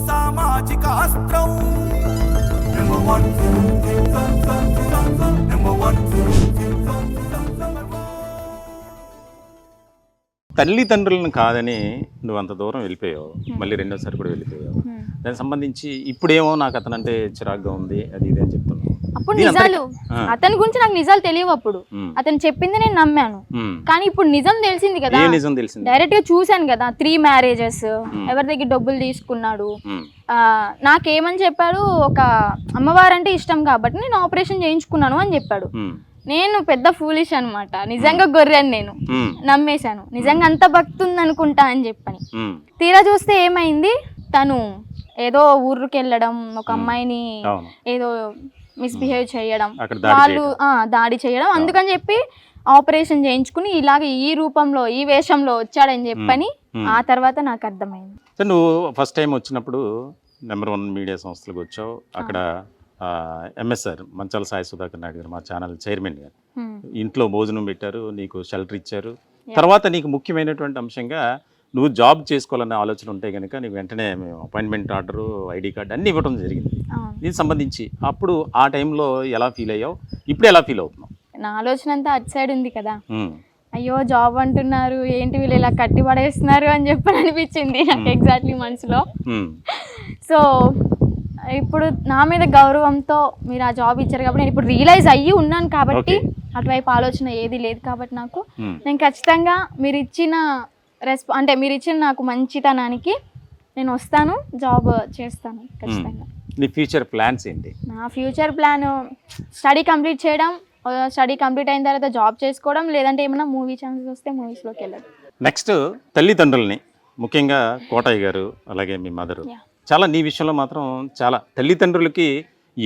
సామాజిక అస్త్రం నెంబర్ 1 తల్లిదండ్రులను కాదని నువ్వు అంత దూరం వెళ్ళిపోయావు, మళ్ళీ రెండోసారి కూడా వెళ్ళిపోయావు. దానికి సంబంధించి ఇప్పుడేమో నాకు అతనంటే చిరాగ్గా ఉంది అది ఇది అని చెప్తున్నావు. అప్పుడు నిజాలు అతని గురించి నాకు నిజాలు తెలియవు. అప్పుడు అతను చెప్పింది నేను నమ్మాను, కానీ ఇప్పుడు నిజం తెలిసింది కదా. నిజం తెలిసింది, డైరెక్ట్ గా చూసాను కదా. 3 మ్యారేజెస్, ఎవరి దగ్గర డబ్బులు తీసుకున్నాడు. నాకేమని చెప్పాడు, ఒక అమ్మవారంటే ఇష్టం కాబట్టి నేను ఆపరేషన్ చేయించుకున్నాను అని చెప్పాడు. నేను పెద్ద ఫూలిష్ అనమాట, నిజంగా గొర్రెని నేను నమ్మేశాను. నిజంగా అంత భక్తి ఉంది అనుకుంటా అని చెప్పని తీరా చూస్తే ఏమైంది, తను ఏదో ఊరికి వెళ్ళడం, ఒక అమ్మాయిని ఏదో మిస్బిహేవ్ చేయడం, వాళ్ళు దాడి చేయడం, అందుకని చెప్పి ఆపరేషన్ చేయించుకుని ఇలాగ ఈ రూపంలో ఈ వేషంలో వచ్చాడని చెప్పని ఆ తర్వాత నాకు అర్థమైంది. నువ్వు ఫస్ట్ టైం వచ్చినప్పుడు నెంబర్ 1 మీడియా సంస్థలకు వచ్చావు. అక్కడ ఎంఎస్ఆర్ మంచాల సాయి సుధాకర్ నాయుడు గారు, మా ఛానల్ చైర్మన్ గారు, ఇంట్లో భోజనం పెట్టారు, నీకు షెల్టర్ ఇచ్చారు. తర్వాత నీకు ముఖ్యమైనటువంటి అంశంగా నువ్వు జాబ్ చేసుకోవాలనే ఆలోచన ఉంటే కనుక నీకు వెంటనే మేము అపాయింట్మెంట్ ఆర్డరు, ఐడి కార్డు అన్నీ ఇవ్వడం జరిగింది. దీనికి సంబంధించి అప్పుడు ఆ టైంలో ఎలా ఫీల్ అయ్యావు, ఇప్పుడు ఎలా ఫీల్ అవుతున్నావు? నా ఆలోచన అంతా అటు సైడ్ ఉంది కదా, అయ్యో జాబ్ అంటున్నారు ఏంటి వీళ్ళు ఇలా కట్టి పడేస్తున్నారు అని చెప్పని అనిపించింది నాకు ఎగ్జాక్ట్లీ మనసులో. సో ఇప్పుడు నా మీద గౌరవంతో మీరు ఆ జాబ్ ఇచ్చారు కాబట్టి నేను ఇప్పుడు రియలైజ్ అయ్యి ఉన్నాను కాబట్టి అటువైపు ఆలోచన ఏది లేదు కాబట్టి నాకు నేను ఖచ్చితంగా మీరు ఇచ్చిన అంటే మీరు ఇచ్చిన నాకు మంచితనానికి నేను వస్తాను, జాబ్ చేస్తాను ఖచ్చితంగా. నీ ఫ్యూచర్ ప్లాన్స్ ఏంటి? నా ఫ్యూచర్ ప్లాన్ స్టడీ కంప్లీట్ చేయడం, స్టడీ కంప్లీట్ అయిన తర్వాత జాబ్ చేసుకోవడం, లేదంటే ఏమైనా మూవీ ఛాన్సెస్ వస్తే మూవీస్లోకి వెళ్ళడం. నెక్స్ట్ తల్లిదండ్రులని, ముఖ్యంగా కోటయ్య గారు అలాగే మీ మదరు, చాలా నీ విషయంలో మాత్రం చాలా తల్లిదండ్రులకి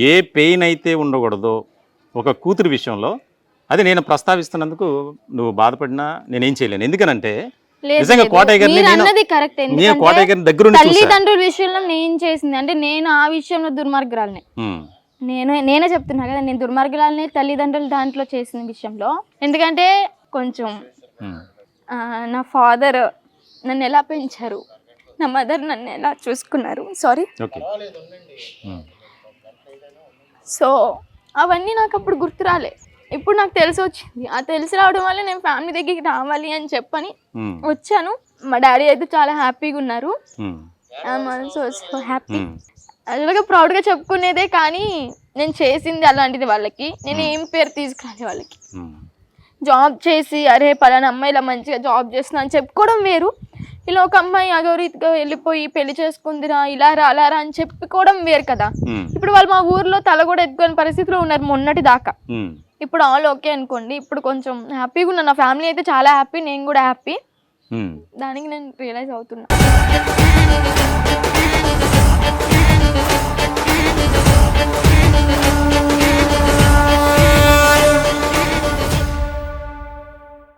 ఏ పెయిన్ అయితే ఉండకూడదో ఒక కూతురు విషయంలో, అది నేను ప్రస్తావిస్తున్నందుకు నువ్వు బాధపడినా నేనేం చేయలేను. ఎందుకనంటే నిజంగా కోటయ్య గారిని దగ్గర తల్లిదండ్రుల విషయంలో నేను చేసింది అంటే నేను ఆ విషయంలో దుర్మార్గురాలని, నేనే చెప్తున్నా కదా, నేను దుర్మార్గురాలని తల్లిదండ్రులు దాంట్లో చేసిన విషయంలో. ఎందుకంటే కొంచెం నా ఫాదర్ నన్ను ఎలా పెంచారు, నా మదర్ నన్ను ఎలా చూసుకున్నారు, సో అవన్నీ నాకు అప్పుడు గుర్తు రాలే. ఇప్పుడు నాకు తెలిసి వచ్చింది. ఆ తెలిసి రావడం వల్ల నేను ఫ్యామిలీ దగ్గరికి రావాలి అని చెప్పని వచ్చాను. మా డాడీ అయితే చాలా హ్యాపీగా ఉన్నారు, సో హ్యాపీ. అలాగే ప్రౌడ్గా చెప్పుకునేదే, కానీ నేను చేసింది అలాంటిది. వాళ్ళకి నేను ఏం పేరు తీసుకురాలి, వాళ్ళకి జాబ్ చేసి అరే పలానా అమ్మాయి ఇలా మంచిగా జాబ్ చేస్తున్నా అని చెప్పుకోవడం వేరు, ఇలా ఒక అమ్మాయి అగౌరీతిగా వెళ్ళిపోయి పెళ్లి చేసుకుందిరా ఇలా రా అలా రా అని చెప్పుకోవడం వేరు కదా. ఇప్పుడు వాళ్ళు మా ఊర్లో తల కూడా ఎత్తుకునే పరిస్థితిలో ఉన్నారు మొన్నటి దాకా. ఇప్పుడు ఆల్ ఓకే అనుకోండి, ఇప్పుడు కొంచెం హ్యాపీగా ఉన్నా. నా ఫ్యామిలీ అయితే చాలా హ్యాపీ, నేను కూడా హ్యాపీ. దానికి నేను రియలైజ్ అవుతున్నా.